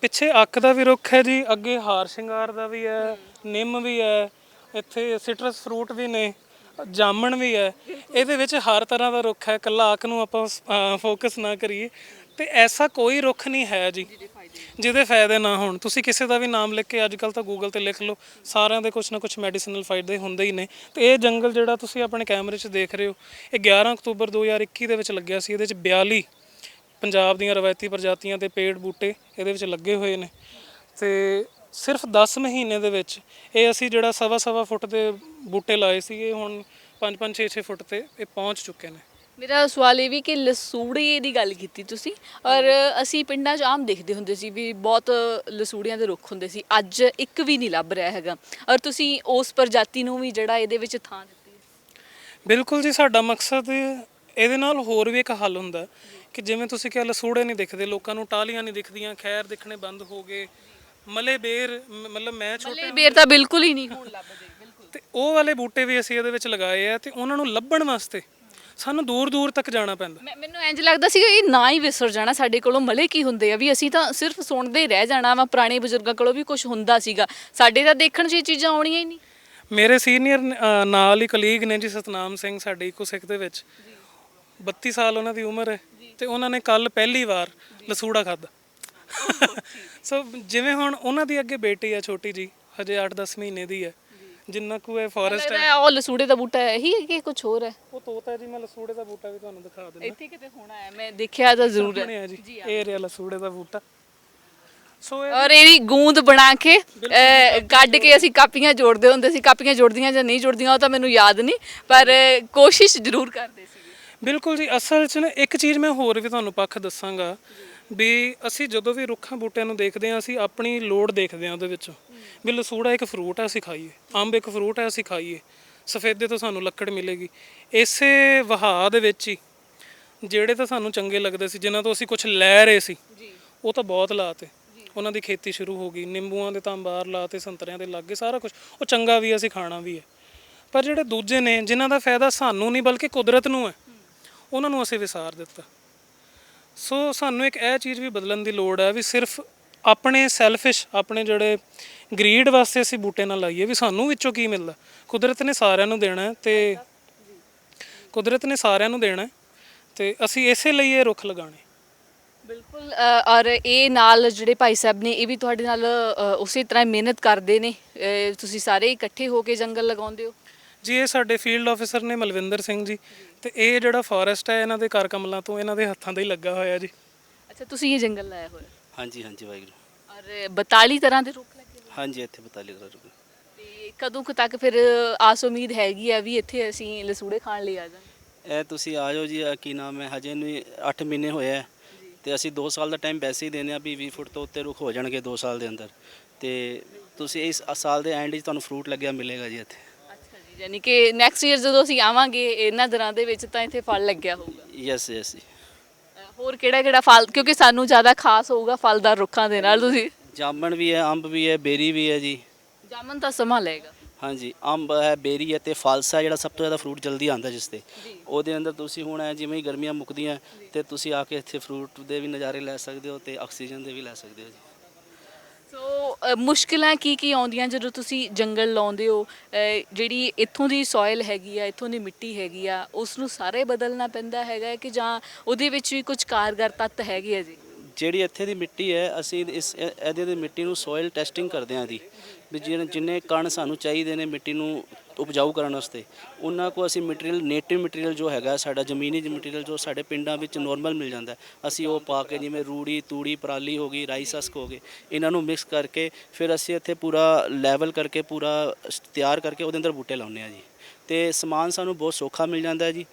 Speaker 2: ਪਿੱਛੇ ਅੱਕ ਦਾ ਵੀ ਰੁੱਖ ਹੈ ਜੀ, ਅੱਗੇ ਹਾਰ ਸ਼ਿੰਗਾਰ ਦਾ ਵੀ ਹੈ, ਨਿੰਮ ਵੀ ਹੈ, ਇੱਥੇ ਸਿਟਰਸ ਫਰੂਟ ਵੀ ਨੇ, ਜਾਮਣ ਵੀ ਹੈ। ਇਹਦੇ ਵਿੱਚ ਹਰ ਤਰ੍ਹਾਂ ਦਾ ਰੁੱਖ ਹੈ, ਇਕੱਲਾ ਅੱਕ ਨੂੰ ਆਪਾਂ ਫੋਕਸ ਨਾ ਕਰੀਏ। ਤੇ ਐਸਾ ਕੋਈ ਰੁੱਖ ਨਹੀਂ ਹੈ ਜੀ ਜਿਹਦੇ ਫਾਇਦੇ ਨਾ ਹੋਣ। ਤੁਸੀਂ ਕਿਸੇ ਦਾ ਵੀ ਨਾਮ ਲਿਖ ਕੇ ਅੱਜ ਕੱਲ੍ਹ ਤਾਂ ਗੂਗਲ ਤੇ ਲਿਖ ਲਓ, ਸਾਰਿਆਂ ਦੇ ਕੁਛ ਨਾ ਕੁਛ ਮੈਡੀਸਿਨਲ ਫਾਇਦੇ ਹੁੰਦੇ ਹੀ ਨੇ। ਤੇ ਇਹ ਜੰਗਲ ਜਿਹੜਾ ਤੁਸੀਂ ਆਪਣੇ ਕੈਮਰੇ 'ਚ ਦੇਖ ਰਹੇ ਹੋ, ਇਹ 11 ਅਕਤੂਬਰ 2021 ਦੇ ਵਿੱਚ ਲੱਗਿਆ ਸੀ। ਇਹਦੇ 'ਚ 42 ਪੰਜਾਬ ਦੀਆਂ ਰਵਾਇਤੀ ਪ੍ਰਜਾਤੀਆਂ ਦੇ ਪੇੜ ਬੂਟੇ ਇਹਦੇ ਵਿੱਚ ਲੱਗੇ ਹੋਏ ਨੇ। ਤੇ ਸਿਰਫ 10 ਮਹੀਨੇ ਦੇ ਵਿੱਚ ਇਹ ਅਸੀਂ ਜਿਹੜਾ 1.25 ਫੁੱਟ ਦੇ ਬੂਟੇ ਲਾਏ ਸੀਗੇ, ਹੁਣ 5-5 6-6 ਫੁੱਟ ਤੇ ਇਹ ਪਹੁੰਚ ਚੁੱਕੇ ਨੇ। ਮੇਰਾ
Speaker 1: ਸਵਾਲ ਇਹ ਵੀ ਕਿ ਲਸੂੜੇ ਦੀ ਗੱਲ ਕੀਤੀ ਤੁਸੀਂ, ਔਰ ਅਸੀਂ ਪਿੰਡਾਂ 'ਚ ਆਮ ਦੇਖਦੇ ਹੁੰਦੇ ਸੀ ਵੀ ਬਹੁਤ ਲਸੂੜਿਆਂ ਦੇ ਰੁੱਖ ਹੁੰਦੇ ਸੀ, ਅੱਜ ਇੱਕ ਵੀ ਨਹੀਂ ਲੱਭ ਰਿਹਾ ਹੈਗਾ, ਔਰ ਤੁਸੀਂ ਉਸ ਪ੍ਰਜਾਤੀ ਨੂੰ ਵੀ ਜਿਹੜਾ ਇਹਦੇ ਵਿੱਚ ਥਾਂ ਦਿੱਤੀ ਹੈ।
Speaker 2: ਬਿਲਕੁਲ ਜੀ, ਸਾਡਾ ਮਕਸਦ ਇਹਦੇ ਨਾਲ ਹੋਰ ਵੀ ਇੱਕ ਹੱਲ ਹੁੰਦਾ ਕਿ ਜਿਵੇਂ ਤੁਸੀਂ ਕਿਹਾ ਲਸੂੜੇ ਨਹੀਂ ਦਿਖਦੇ, ਲੋਕਾਂ ਨੂੰ ਟਾਹਲੀਆਂ ਨਹੀਂ ਦਿਖਦੀਆਂ, ਖੈਰ ਦਿਖਣੇ ਬੰਦ ਹੋ ਗਏ, ਮਲੇ ਬੇਰ, ਮਤਲਬ ਮੈਂ
Speaker 1: ਮਲੇ ਬੇਰ ਤਾਂ ਬਿਲਕੁਲ ਹੀ ਨਹੀਂ ਹੁਣ ਲੱਭਦੇ। ਬਿਲਕੁਲ।
Speaker 2: ਤੇ ਉਹ ਵਾਲੇ ਬੂਟੇ ਵੀ ਅਸੀਂ ਇਹਦੇ ਵਿੱਚ ਲਗਾਏ ਆ ਤੇ ਉਹਨਾਂ ਨੂੰ ਲੱਭਣ ਵਾਸਤੇ ਸਾਨੂੰ ਦੂਰ ਦੂਰ ਤੱਕ ਜਾਣਾ ਪੈਂਦਾ।
Speaker 1: ਮੈਨੂੰ ਇੰਜ ਲੱਗਦਾ ਸੀ ਇਹ ਨਾ ਹੀ ਵਿਸਰ ਜਾਣਾ ਸਾਡੇ ਕੋਲੋਂ, ਮਲੇ ਕੀ ਹੁੰਦੇ ਆ ਵੀ ਅਸੀਂ ਤਾਂ ਸਿਰਫ ਸੁਣਦੇ ਹੀ ਰਹਿ ਜਾਣਾ ਵਾ। ਪੁਰਾਣੇ ਬਜ਼ੁਰਗਾਂ ਕੋਲੋਂ ਵੀ ਕੁਝ ਹੁੰਦਾ ਸੀਗਾ, ਸਾਡੇ ਤਾਂ ਦੇਖਣ 'ਚ ਇਹ ਚੀਜ਼ਾਂ ਆਉਣੀਆਂ ਹੀ ਨਹੀਂ।
Speaker 2: ਮੇਰੇ ਸੀਨੀਅਰ ਨਾਲ ਹੀ ਕਲੀਗ ਨੇ ਜੀ, ਸਤਨਾਮ ਸਿੰਘ, ਸਾਡੇ ਇੱਕੋ ਸਿੱਖ ਦੇ ਵਿੱਚ 32 ਸਾਲ ਉਹਨਾਂ ਦੀ ਉਮਰ ਹੈ ਤੇ ਉਹਨਾਂ ਨੇ ਕੱਲ ਪਹਿਲੀ ਵਾਰ ਲਸੂੜਾ ਖਾਧਾ। ਸੋ ਜਿਵੇਂ ਹੁਣ ਉਹਨਾਂ ਦੀ ਅੱਗੇ ਬੇਟੀ ਆ ਛੋਟੀ ਜੀ, ਹਜੇ 8-10 ਮਹੀਨੇ ਦੀ ਹੈ, ਜਿੰਨਾ ਕੁ ਇਹ ਫੋਰੈਸਟ ਹੈ।
Speaker 1: ਉਹ ਲਸੂੜੇ ਦਾ ਬੂਟਾ ਇਹੀ ਹੈ ਕਿ ਕੁਝ ਹੋਰ ਹੈ?
Speaker 2: ਉਹ ਤੋਤਾ ਜੀ, ਮੈਂ ਲਸੂੜੇ ਦਾ ਬੂਟਾ ਵੀ ਤੁਹਾਨੂੰ ਦਿਖਾ ਦਿੰਦਾ।
Speaker 1: ਇੱਥੇ ਕਿਤੇ ਹੋਣਾ ਹੈ, ਮੈਂ ਦੇਖਿਆ ਤਾਂ ਜ਼ਰੂਰ ਹੈ
Speaker 2: ਬਣਿਆ ਜੀ, ਇਹ ਰਿਹਾ ਲਸੂੜੇ ਦਾ ਬੂਟਾ। ਸੋ
Speaker 1: ਔਰ ਇਹਦੀ ਗੂੰਦ ਬਣਾ ਕੇ ਕੱਢ ਕੇ ਅਸੀਂ ਕਾਪੀਆਂ ਜੋੜਦੇ ਹੁੰਦੇ ਸੀ। ਕਾਪੀਆਂ ਜੋੜਦੀਆਂ ਜਾਂ ਨਹੀਂ ਜੋੜਦੀਆਂ ਉਹ ਤਾਂ ਮੈਨੂੰ ਯਾਦ ਨਹੀਂ, ਪਰ ਕੋਸ਼ਿਸ਼ ਜ਼ਰੂਰ ਕਰਦੇ ਸੀ।
Speaker 2: ਬਿਲਕੁਲ ਜੀ। ਅਸਲ 'ਚ ਨਾ ਇੱਕ ਚੀਜ਼ ਮੈਂ ਹੋਰ ਵੀ ਤੁਹਾਨੂੰ ਪੱਖ ਦੱਸਾਂਗਾ ਵੀ ਅਸੀਂ ਜਦੋਂ ਵੀ ਰੁੱਖਾਂ ਬੂਟਿਆਂ ਨੂੰ ਦੇਖਦੇ ਹਾਂ ਅਸੀਂ ਆਪਣੀ ਲੋੜ ਦੇਖਦੇ ਹਾਂ ਉਹਦੇ ਵਿੱਚੋਂ, ਵੀ ਲਸੂੜਾ ਇੱਕ ਫਰੂਟ ਹੈ ਅਸੀਂ ਖਾਈਏ, ਅੰਬ ਇੱਕ ਫਰੂਟ ਹੈ ਅਸੀਂ ਖਾਈਏ, ਸਫੇਦੇ ਤੋਂ ਸਾਨੂੰ ਲੱਕੜ ਮਿਲੇਗੀ। ਇਸੇ ਵਹਾਅ ਦੇ ਵਿੱਚ ਹੀ ਜਿਹੜੇ ਤਾਂ ਸਾਨੂੰ ਚੰਗੇ ਲੱਗਦੇ ਸੀ, ਜਿਨ੍ਹਾਂ ਤੋਂ ਅਸੀਂ ਕੁਝ ਲੈ ਰਹੇ ਸੀ, ਉਹ ਤਾਂ ਬਹੁਤ ਲਾਤੇ। ਉਹਨਾਂ ਦੀ ਖੇਤੀ ਸ਼ੁਰੂ ਹੋ ਗਈ, ਨਿੰਬੂਆਂ ਦੇ ਤਾਂ ਅੰਬਾਰ ਲਾਤੇ, ਸੰਤਰਿਆਂ ਦੇ ਲੱਗੇ, ਸਾਰਾ ਕੁਝ ਉਹ ਚੰਗਾ ਵੀ ਅਸੀਂ ਖਾਣਾ ਵੀ ਹੈ। ਪਰ ਜਿਹੜੇ ਦੂਜੇ ਨੇ ਜਿਨ੍ਹਾਂ ਦਾ ਫਾਇਦਾ ਸਾਨੂੰ ਨਹੀਂ ਬਲਕਿ ਕੁਦਰਤ ਨੂੰ ਹੈ, ਉਹਨਾਂ ਨੂੰ ਅਸੀਂ ਵਿਸਾਰ ਦਿੱਤਾ। ਸੋ ਸਾਨੂੰ ਇੱਕ ਇਹ ਚੀਜ਼ ਵੀ ਬਦਲਣ ਦੀ ਲੋੜ ਹੈ ਵੀ ਸਿਰਫ ਆਪਣੇ ਸੈਲਫਿਸ਼, ਆਪਣੇ ਜਿਹੜੇ ਗਰੀਡ ਵਾਸਤੇ ਅਸੀਂ ਬੂਟੇ ਨਾ ਲਾਈਏ ਵੀ ਸਾਨੂੰ ਵਿੱਚੋਂ ਕੀ ਮਿਲਦਾ। ਕੁਦਰਤ ਨੇ ਸਾਰਿਆਂ ਨੂੰ ਦੇਣਾ ਤੇ ਕੁਦਰਤ ਨੇ ਸਾਰਿਆਂ ਨੂੰ ਦੇਣਾ ਤੇ ਅਸੀਂ ਇਸੇ ਲਈ ਇਹ ਰੁੱਖ ਲਗਾਉਣੇ।
Speaker 1: ਬਿਲਕੁਲ। ਔਰ ਇਹ ਨਾਲ ਜਿਹੜੇ ਭਾਈ ਸਾਹਿਬ ਨੇ ਇਹ ਵੀ ਤੁਹਾਡੇ ਨਾਲ ਉਸੇ ਤਰ੍ਹਾਂ ਮਿਹਨਤ ਕਰਦੇ ਨੇ। ਤੁਸੀਂ ਸਾਰੇ ਇਕੱਠੇ ਹੋ ਕੇ ਜੰਗਲ ਲਗਾਉਂਦੇ ਹੋ
Speaker 2: ਜੀ। ਇਹ ਸਾਡੇ ਫੀਲਡ ਆਫਿਸਰ ਨੇ ਮਲਵਿੰਦਰ ਸਿੰਘ ਜੀ, ਤੇ ਇਹ ਜਿਹੜਾ ਫੋਰੈਸਟ ਹੈ ਇਹਨਾਂ ਦੇ ਕਰ ਕਮਲਾਂ ਤੋਂ, ਇਹਨਾਂ ਦੇ ਹੱਥਾਂ ਦਾ ਹੀ ਲੱਗਾ ਹੋਇਆ ਜੀ।
Speaker 1: ਅੱਛਾ, ਤੁਸੀਂ ਇਹ ਜੰਗਲ ਲਾਇਆ ਹੋਇਆ?
Speaker 3: ਹਾਂਜੀ ਹਾਂਜੀ, ਵਾਹਿਗੁਰੂ।
Speaker 1: ਔਰ 42 ਤਰ੍ਹਾਂ ਦੇ ਰੁੱਖ ਲੱਗੇ ਹੋਏ?
Speaker 3: ਹਾਂਜੀ, ਇੱਥੇ 42 ਕਰੋੜ ਰੁਪਏ।
Speaker 1: ਤੇ ਕਦੋਂ ਕੁ ਤੱਕ ਫਿਰ ਆਸ ਉਮੀਦ ਹੈਗੀ ਆ ਵੀ ਇੱਥੇ ਅਸੀਂ ਲਸੂੜੇ ਖਾਣ ਲਈ ਆ ਜਾਵਾਂਗੇ?
Speaker 3: ਇਹ ਤੁਸੀਂ ਆ ਜਾਓ ਜੀ। ਕੀ ਨਾਮ ਹੈ, ਹਜੇ ਨੂੰ 8 ਮਹੀਨੇ ਹੋਏ ਹੈ ਤੇ ਅਸੀਂ 2 ਸਾਲ ਦਾ ਟਾਈਮ ਵੈਸੇ ਹੀ ਦਿੰਦੇ ਆ ਵੀ 20 ਫੁੱਟ ਤੋਂ ਉੱਤੇ ਰੁੱਖ ਹੋ ਜਾਣਗੇ 2 ਸਾਲ ਦੇ ਅੰਦਰ। ਤੇ ਤੁਸੀਂ ਇਸ ਸਾਲ ਦੇ ਐਂਡ 'ਚ ਤੁਹਾਨੂੰ ਫਰੂਟ ਲੱਗਿਆ ਮਿਲੇਗਾ ਜੀ ਇੱਥੇ।
Speaker 1: ਅੱਛਾ ਜੀ, ਯਾਨੀ ਕਿ ਨੈਕਸਟ ਈਅਰ ਜਦੋਂ ਅਸੀਂ ਆਵਾਂਗੇ ਇਹਨਾਂ ਦਿਨਾਂ ਦੇ ਵਿੱਚ ਤਾਂ ਇੱਥੇ ਫਲ ਲੱਗਿਆ ਹੋਊਗਾ।
Speaker 3: ਯੈਸ ਯੈਸ ਜੀ।
Speaker 1: ਹੋਰ ਕਿਹੜਾ ਕਿਹੜਾ ਫਲ, ਕਿਉਂਕਿ ਸਾਨੂੰ ਜ਼ਿਆਦਾ ਖਾਸ ਹੋਊਗਾ ਫਲਦਾਰ ਰੁੱਖਾਂ ਦੇ ਨਾਲ? ਤੁਸੀਂ
Speaker 3: ਜਾਮਣ ਵੀ ਹੈ, ਅੰਬ ਵੀ ਹੈ, ਬੇਰੀ ਵੀ ਹੈ ਜੀ।
Speaker 1: ਜਾਮਨ ਤਾਂ ਸਮਾਂ ਲਏਗਾ।
Speaker 3: ਹਾਂਜੀ, ਅੰਬ ਹੈ, ਬੇਰੀ ਹੈ ਤੇ ਫਾਲਸਾ ਜਿਹੜਾ ਸਭ ਤੋਂ ਜ਼ਿਆਦਾ ਫਰੂਟ ਜਲਦੀ ਆਉਂਦਾ ਜਿਸ ਤੇ, ਉਹਦੇ ਅੰਦਰ ਤੁਸੀਂ ਹੁਣ ਹੈ ਜਿਵੇਂ ਹੀ ਗਰਮੀਆਂ ਮੁੱਕਦੀਆਂ ਤੇ ਤੁਸੀਂ ਆ ਕੇ ਇੱਥੇ ਫਰੂਟ ਦੇ ਵੀ ਨਜ਼ਾਰੇ ਲੈ ਸਕਦੇ ਹੋ ਤੇ ਆਕਸੀਜਨ ਦੇ ਵੀ ਲੈ ਸਕਦੇ ਹੋ ਜੀ।
Speaker 1: ਸੋ ਮੁਸ਼ਕਿਲਾਂ ਕੀ ਕੀ ਆਉਂਦੀਆਂ ਜਦੋਂ ਤੁਸੀਂ ਜੰਗਲ ਲਾਉਂਦੇ ਹੋ? ਜਿਹੜੀ ਇੱਥੋਂ ਦੀ ਸੋਇਲ ਹੈਗੀ ਆ, ਇੱਥੋਂ ਦੀ ਮਿੱਟੀ ਹੈਗੀ ਆ, ਉਸ ਨੂੰ ਸਾਰੇ ਬਦਲਣਾ ਪੈਂਦਾ ਹੈਗਾ ਕਿ ਜਾਂ ਉਹਦੇ ਵਿੱਚ ਵੀ ਕੁਝ ਕਾਰਗਰ ਤੱਤ ਹੈਗੇ ਆ ਜੀ?
Speaker 3: ਜਿਹੜੀ ਇੱਥੇ ਦੀ ਮਿੱਟੀ ਹੈ, ਅਸੀਂ ਇਹਦੇ ਦੀ ਮਿੱਟੀ ਨੂੰ ਸੋਇਲ ਟੈਸਟਿੰਗ ਕਰਦੇ ਹਾਂ ਜੀ, ਵੀ ਜਿੰਨੇ ਕਣ ਸਾਨੂੰ ਚਾਹੀਦੇ ਨੇ ਮਿੱਟੀ ਨੂੰ ਉਪਜਾਊ ਕਰਨ ਵਾਸਤੇ, ਉਹਨਾਂ ਕੋ ਅਸੀਂ ਮਟੀਰੀਅਲ, ਨੇਟਿਵ ਮਟੀਰੀਅਲ ਜੋ ਹੈਗਾ ਸਾਡਾ ਜ਼ਮੀਨੀ ਮਟੀਰੀਅਲ ਜੋ ਸਾਡੇ ਪਿੰਡਾਂ ਵਿੱਚ ਨੋਰਮਲ ਮਿਲ ਜਾਂਦਾ, ਅਸੀਂ ਉਹ ਪਾ ਕੇ ਜਿਵੇਂ ਰੂੜੀ, ਤੂੜੀ, ਪਰਾਲੀ ਹੋ ਗਈ, ਰਾਈਸ ਹਸਕ ਹੋ ਗਏ, ਇਹਨਾਂ ਨੂੰ ਮਿਕਸ ਕਰਕੇ ਫਿਰ ਅਸੀਂ ਇੱਥੇ ਪੂਰਾ ਲੈਵਲ ਕਰਕੇ, ਪੂਰਾ ਤਿਆਰ ਕਰਕੇ ਉਹਦੇ ਅੰਦਰ ਬੂਟੇ ਲਾਉਂਦੇ ਹਾਂ ਜੀ। ਤੇ ਸਮਾਨ ਸਾਨੂੰ ਬਹੁਤ ਸੌਖਾ ਮਿਲ ਜਾਂਦਾ ਜੀ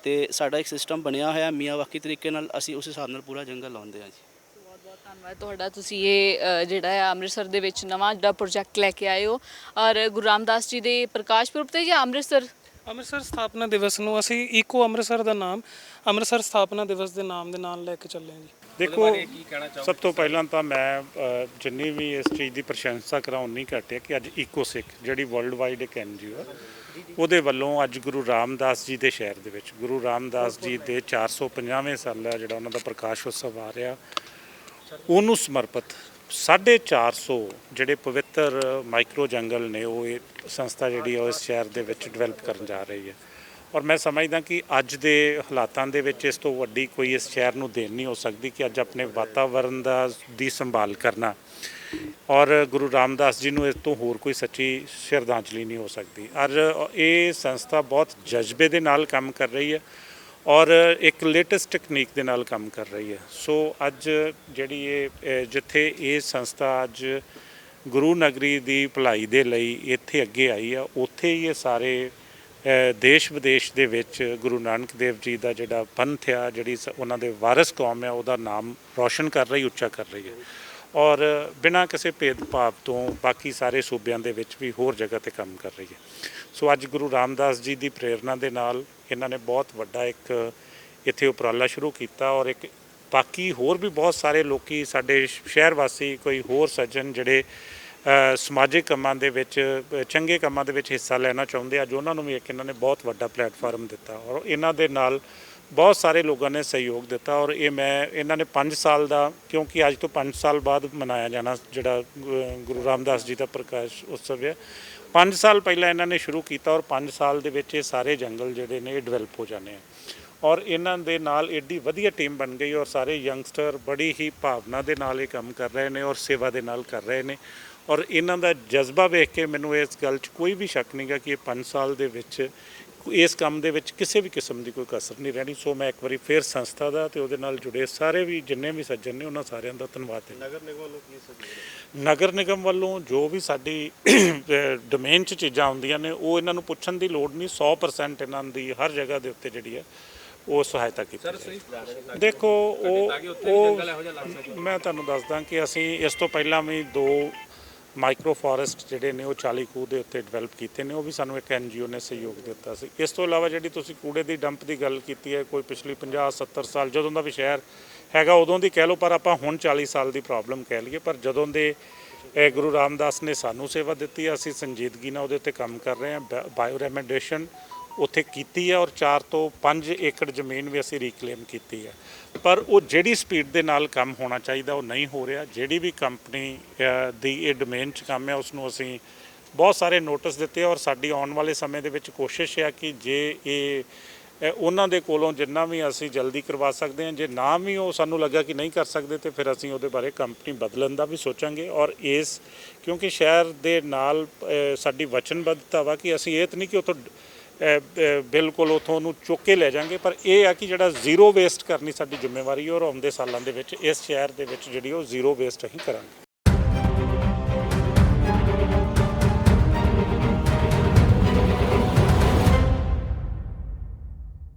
Speaker 3: ਤੇ ਸਾਡਾ ਇੱਕ ਸਿਸਟਮ ਬਣਿਆ ਹੋਇਆ ਮਿਆਵਾਕੀ ਤਰੀਕੇ ਨਾਲ, ਅਸੀਂ ਉਸ ਹਿਸਾਬ ਨਾਲ ਪੂਰਾ ਜੰਗਲ ਲਾਉਂਦੇ ਹਾਂ ਜੀ।
Speaker 1: ਬਹੁਤ ਧੰਨਵਾਦ ਤੁਹਾਡਾ। ਤੁਸੀਂ ਇਹ ਜਿਹੜਾ ਹੈ ਅੰਮ੍ਰਿਤਸਰ ਦੇ ਵਿੱਚ ਨਵਾਂ ਜਿਹੜਾ ਪ੍ਰੋਜੈਕਟ ਲੈ ਕੇ ਆਏ ਹੋ, ਔਰ ਗੁਰੂ ਰਾਮਦਾਸ ਜੀ ਦੇ ਪ੍ਰਕਾਸ਼ ਪੁਰਬ ਤੇ ਜਾਂ ਅੰਮ੍ਰਿਤਸਰ
Speaker 2: ਸਥਾਪਨਾ ਦਿਵਸ ਨੂੰ ਅਸੀਂ ਈਕੋ ਅੰਮ੍ਰਿਤਸਰ ਦਾ ਨਾਮ ਅੰਮ੍ਰਿਤਸਰ ਸਥਾਪਨਾ ਦਿਵਸ ਦੇ ਨਾਮ ਦੇ ਨਾਲ ਲੈ ਕੇ ਚੱਲੇ ਹਾਂ ਜੀ।
Speaker 4: ਦੇਖੋ, ਸਭ ਤੋਂ ਪਹਿਲਾਂ ਤਾਂ ਮੈਂ ਜਿੰਨੀ ਵੀ ਇਸ ਚੀਜ਼ ਦੀ ਪ੍ਰਸ਼ੰਸਾ ਕਰਾਂ ਉਨੀ ਘੱਟ ਹੈ ਕਿ ਅੱਜ ਈਕੋ ਸਿੱਖ ਜਿਹੜੀ ਵਰਲਡ ਵਾਈਡ ਇੱਕ NGO ਹੈ, ਉਹਦੇ ਵੱਲੋਂ ਅੱਜ ਗੁਰੂ ਰਾਮਦਾਸ ਜੀ ਦੇ ਸ਼ਹਿਰ ਦੇ ਵਿੱਚ ਗੁਰੂ ਰਾਮਦਾਸ ਜੀ ਦੇ 450ਵੇਂ ਸਾਲਾ ਜਿਹੜਾ ਉਹਨਾਂ ਦਾ ਪ੍ਰਕਾਸ਼ ਉਤਸਵ ਆ ਰਿਹਾ, ਉਹਨੂੰ ਸਮਰਪਿਤ 450 ਜਿਹੜੇ ਪਵਿੱਤਰ ਮਾਈਕਰੋ ਜੰਗਲ ਨੇ, ਉਹ ਇਹ ਸੰਸਥਾ ਜਿਹੜੀ ਹੈ ਉਹ ਇਸ ਸ਼ਹਿਰ ਦੇ ਵਿੱਚ ਡਿਵੈਲਪ ਕਰਨ ਜਾ ਰਹੀ ਹੈ। ਔਰ ਮੈਂ ਸਮਝਦਾ ਕਿ ਅੱਜ ਦੇ ਹਾਲਾਤਾਂ ਦੇ ਵਿੱਚ ਇਸ ਤੋਂ ਵੱਡੀ ਕੋਈ ਇਸ ਸ਼ਹਿਰ ਨੂੰ ਦੇਣ ਨਹੀਂ ਹੋ ਸਕਦੀ ਕਿ ਅੱਜ ਆਪਣੇ ਵਾਤਾਵਰਣ ਦੀ ਸੰਭਾਲ ਕਰਨਾ, ਔਰ ਗੁਰੂ ਰਾਮਦਾਸ ਜੀ ਨੂੰ ਇਸ ਤੋਂ ਹੋਰ ਕੋਈ ਸੱਚੀ ਸ਼ਰਧਾਂਜਲੀ ਨਹੀਂ ਹੋ ਸਕਦੀ। ਔਰ ਇਹ ਸੰਸਥਾ ਬਹੁਤ ਜਜ਼ਬੇ ਦੇ ਨਾਲ ਕੰਮ ਕਰ ਰਹੀ ਹੈ ਔਰ ਇੱਕ ਲੇਟੈਸਟ ਟੈਕਨੀਕ ਦੇ ਨਾਲ ਕੰਮ ਕਰ ਰਹੀ ਹੈ। ਸੋ ਅੱਜ ਜਿਹੜੀ ਇਹ ਜਿੱਥੇ ਇਹ ਸੰਸਥਾ ਅੱਜ ਗੁਰੂ ਨਗਰੀ ਦੀ ਭਲਾਈ ਦੇ ਲਈ ਇੱਥੇ ਅੱਗੇ ਆਈ ਆ, ਉੱਥੇ ਹੀ ਇਹ ਸਾਰੇ ਦੇਸ਼ ਵਿਦੇਸ਼ ਦੇ ਵਿੱਚ ਗੁਰੂ ਨਾਨਕ ਦੇਵ ਜੀ ਦਾ ਜਿਹੜਾ ਪੰਥ ਆ, ਜਿਹੜੀ ਉਹਨਾਂ ਦੇ ਵਾਰਿਸ ਕੌਮ ਆ, ਉਹਦਾ ਨਾਮ ਰੌਸ਼ਨ ਕਰ ਰਹੀ, ਉੱਚਾ ਕਰ ਰਹੀ ਹੈ। ਔਰ ਬਿਨਾਂ ਕਿਸੇ ਭੇਦਭਾਵ ਤੋਂ ਬਾਕੀ ਸਾਰੇ ਸੂਬਿਆਂ ਦੇ ਵਿੱਚ ਵੀ ਹੋਰ ਜਗ੍ਹਾ 'ਤੇ ਕੰਮ ਕਰ ਰਹੀ ਹੈ। ਸੋ ਅੱਜ ਗੁਰੂ ਰਾਮਦਾਸ ਜੀ ਦੀ ਪ੍ਰੇਰਨਾ ਦੇ ਨਾਲ ਇਹਨਾਂ ਨੇ ਬਹੁਤ ਵੱਡਾ ਇੱਕ ਇੱਥੇ ਉਪਰਾਲਾ ਸ਼ੁਰੂ ਕੀਤਾ ਔਰ ਇੱਕ ਬਾਕੀ ਹੋਰ ਵੀ ਬਹੁਤ ਸਾਰੇ ਲੋਕੀ ਸਾਡੇ ਸ਼ਹਿਰ ਵਾਸੀ, ਕੋਈ ਹੋਰ ਸੱਜਣ ਜਿਹੜੇ ਸਮਾਜਿਕ ਕੰਮਾਂ ਦੇ ਵਿੱਚ, ਚੰਗੇ ਕੰਮਾਂ ਦੇ ਵਿੱਚ ਹਿੱਸਾ ਲੈਣਾ ਚਾਹੁੰਦੇ, ਅੱਜ ਉਹਨਾਂ ਨੂੰ ਵੀ ਇੱਕ ਇਹਨਾਂ ਨੇ ਬਹੁਤ ਵੱਡਾ ਪਲੇਟਫਾਰਮ ਦਿੱਤਾ ਔਰ ਇਹਨਾਂ ਦੇ ਨਾਲ ਬਹੁਤ ਸਾਰੇ ਲੋਕਾਂ ਨੇ ਸਹਿਯੋਗ ਦਿੱਤਾ। ਔਰ ਇਹ ਇਹਨਾਂ ਨੇ 5 ਸਾਲ ਦਾ, ਕਿਉਂਕਿ ਅੱਜ ਤੋਂ 5 ਸਾਲ ਬਾਅਦ ਮਨਾਇਆ ਜਾਣਾ ਜਿਹੜਾ ਗੁਰੂ ਰਾਮਦਾਸ ਜੀ ਦਾ ਪ੍ਰਕਾਸ਼ ਉਤਸਵ ਹੈ, 5 ਸਾਲ ਪਹਿਲਾਂ ਇਹਨਾਂ ਨੇ ਸ਼ੁਰੂ ਕੀਤਾ ਔਰ 5 ਸਾਲ ਦੇ ਵਿੱਚ ਇਹ ਸਾਰੇ ਜੰਗਲ ਜਿਹੜੇ ਨੇ ਇਹ ਡਿਵੈਲਪ ਹੋ ਜਾਣੇ ਆ। ਔਰ ਇਹਨਾਂ ਦੇ ਨਾਲ ਐਡੀ ਵਧੀਆ ਟੀਮ ਬਣ ਗਈ ਔਰ ਸਾਰੇ ਯੰਗਸਟਰ ਬੜੀ ਹੀ ਭਾਵਨਾ ਦੇ ਨਾਲ ਇਹ ਕੰਮ ਕਰ ਰਹੇ ਨੇ ਔਰ ਸੇਵਾ ਦੇ ਨਾਲ ਕਰ ਰਹੇ ਨੇ ਔਰ ਇਹਨਾਂ ਦਾ ਜਜ਼ਬਾ ਵੇਖ ਕੇ ਮੈਨੂੰ ਇਸ ਗੱਲ 'ਚ ਕੋਈ ਵੀ ਸ਼ੱਕ ਨਹੀਂਗਾ ਕਿ ਇਹ 5 ਸਾਲ ਦੇ ਵਿੱਚ ਇਸ ਕੰਮ ਦੇ ਵਿੱਚ ਕਿਸੇ ਵੀ ਕਿਸਮ ਦੀ ਕੋਈ ਕਸਰ ਨਹੀਂ ਰਹਿਣੀ। ਸੋ ਮੈਂ ਇੱਕ ਵਾਰੀ ਫਿਰ ਸੰਸਥਾ ਦਾ ਤੇ ਉਹਦੇ ਨਾਲ ਜੁੜੇ ਸਾਰੇ ਵੀ ਜਿੰਨੇ ਵੀ ਸੱਜਣ ਨੇ ਉਹਨਾਂ ਸਾਰਿਆਂ ਦਾ ਧੰਨਵਾਦ ਹੈ। ਨਗਰ ਨਿਗਮ ਵੱਲੋਂ ਜੋ ਵੀ ਸਾਡੀ ਡੋਮੇਨ 'ਚ ਚੀਜ਼ਾਂ ਆਉਂਦੀਆਂ ਨੇ ਉਹ ਇਹਨਾਂ ਨੂੰ ਪੁੱਛਣ ਦੀ ਲੋੜ ਨਹੀਂ, 100% ਇਹਨਾਂ ਦੀ ਹਰ ਜਗ੍ਹਾ ਦੇ ਉੱਤੇ ਜਿਹੜੀ ਹੈ ਉਹ ਸਹਾਇਤਾ ਕੀਤੀ। ਦੇਖੋ ਉਹ ਮੈਂ ਤੁਹਾਨੂੰ ਦੱਸਦਾ ਕਿ ਅਸੀਂ ਇਸ ਤੋਂ ਪਹਿਲਾਂ ਵੀ 2 ਮਾਈਕਰੋ ਫੋਰੈਸਟ ਜਿਹੜੇ ਨੇ ਉਹ 40 ਖੂਹ ਦੇ ਉੱਤੇ ਡਿਵੈਲਪ ਕੀਤੇ ਨੇ, ਉਹ ਵੀ ਸਾਨੂੰ ਇੱਕ NGO ਨੇ ਸਹਿਯੋਗ ਦਿੱਤਾ ਸੀ। ਇਸ ਤੋਂ ਇਲਾਵਾ ਜਿਹੜੀ ਤੁਸੀਂ ਕੂੜੇ ਦੀ ਡੰਪ ਦੀ ਗੱਲ ਕੀਤੀ ਹੈ, ਕੋਈ ਪਿਛਲੀ 50-70 ਸਾਲ ਜਦੋਂ ਦਾ ਵੀ ਸ਼ਹਿਰ ਹੈਗਾ ਉਦੋਂ ਦੀ ਕਹਿ ਲਓ, ਪਰ ਆਪਾਂ ਹੁਣ 40 ਸਾਲ ਦੀ ਪ੍ਰੋਬਲਮ ਕਹਿ ਲਈਏ। ਪਰ ਜਦੋਂ ਦੇ ਗੁਰੂ ਰਾਮਦਾਸ ਨੇ ਸਾਨੂੰ ਸੇਵਾ ਦਿੱਤੀ ਹੈ, ਅਸੀਂ ਸੰਜੀਦਗੀ ਨਾਲ ਉਹਦੇ ਉੱਤੇ ਕੰਮ ਕਰ ਰਹੇ ਹਾਂ। ਬਾਇਓ ਰੈਮੀਡੀਏਸ਼ਨ ਉੱਥੇ ਕੀਤੀ ਹੈ ਔਰ 4 ਤੋਂ 5 ਏਕੜ ਜ਼ਮੀਨ ਵੀ ਅਸੀਂ ਰੀਕਲੇਮ ਕੀਤੀ ਹੈ। ਪਰ ਉਹ ਜਿਹੜੀ ਸਪੀਡ ਦੇ ਨਾਲ ਕੰਮ ਹੋਣਾ ਚਾਹੀਦਾ ਉਹ ਨਹੀਂ ਹੋ ਰਿਹਾ। ਜਿਹੜੀ ਵੀ ਕੰਪਨੀ ਦੀ ਇਹ ਡੋਮੇਨ 'ਚ ਕੰਮ ਹੈ ਉਸ ਨੂੰ ਅਸੀਂ ਬਹੁਤ ਸਾਰੇ ਨੋਟਿਸ ਦਿੱਤੇ ਔਰ ਸਾਡੀ ਆਉਣ ਵਾਲੇ ਸਮੇਂ ਦੇ ਵਿੱਚ ਕੋਸ਼ਿਸ਼ ਹੈ ਕਿ ਜੇ ਇਹ ਉਹਨਾਂ ਦੇ ਕੋਲੋਂ ਜਿੰਨਾ ਵੀ ਅਸੀਂ ਜਲਦੀ ਕਰਵਾ ਸਕਦੇ ਹਾਂ, ਜੇ ਨਾ ਵੀ ਉਹ ਸਾਨੂੰ ਲੱਗਾ ਕਿ ਨਹੀਂ ਕਰ ਸਕਦੇ ਤੇ ਫਿਰ ਅਸੀਂ ਉਹਦੇ ਬਾਰੇ ਕੰਪਨੀ ਬਦਲਣ ਦਾ ਵੀ ਸੋਚਾਂਗੇ। ਔਰ ਇਸ ਕਿਉਂਕਿ ਸ਼ਹਿਰ ਦੇ ਨਾਲ ਸਾਡੀ ਵਚਨਬੱਧਤਾ ਵਾ ਕਿ ਅਸੀਂ ਇਹ ਤਾਂ ਨਹੀਂ ਕਿ ਉੱਥੋਂ ਬਿਲਕੁਲ ਉੱਥੋਂ ਉਹਨੂੰ ਚੁੱਕ ਕੇ ਲੈ ਜਾਵਾਂਗੇ, ਪਰ ਇਹ ਆ ਕਿ ਜਿਹੜਾ ਜ਼ੀਰੋ ਵੇਸਟ ਕਰਨੀ ਸਾਡੀ ਜ਼ਿੰਮੇਵਾਰੀ ਔਰ ਆਉਂਦੇ ਸਾਲਾਂ ਦੇ ਵਿੱਚ ਇਸ ਸ਼ਹਿਰ ਦੇ ਵਿੱਚ ਜਿਹੜੀ ਉਹ ਜ਼ੀਰੋ ਵੇਸਟ ਅਸੀਂ ਕਰਾਂਗੇ।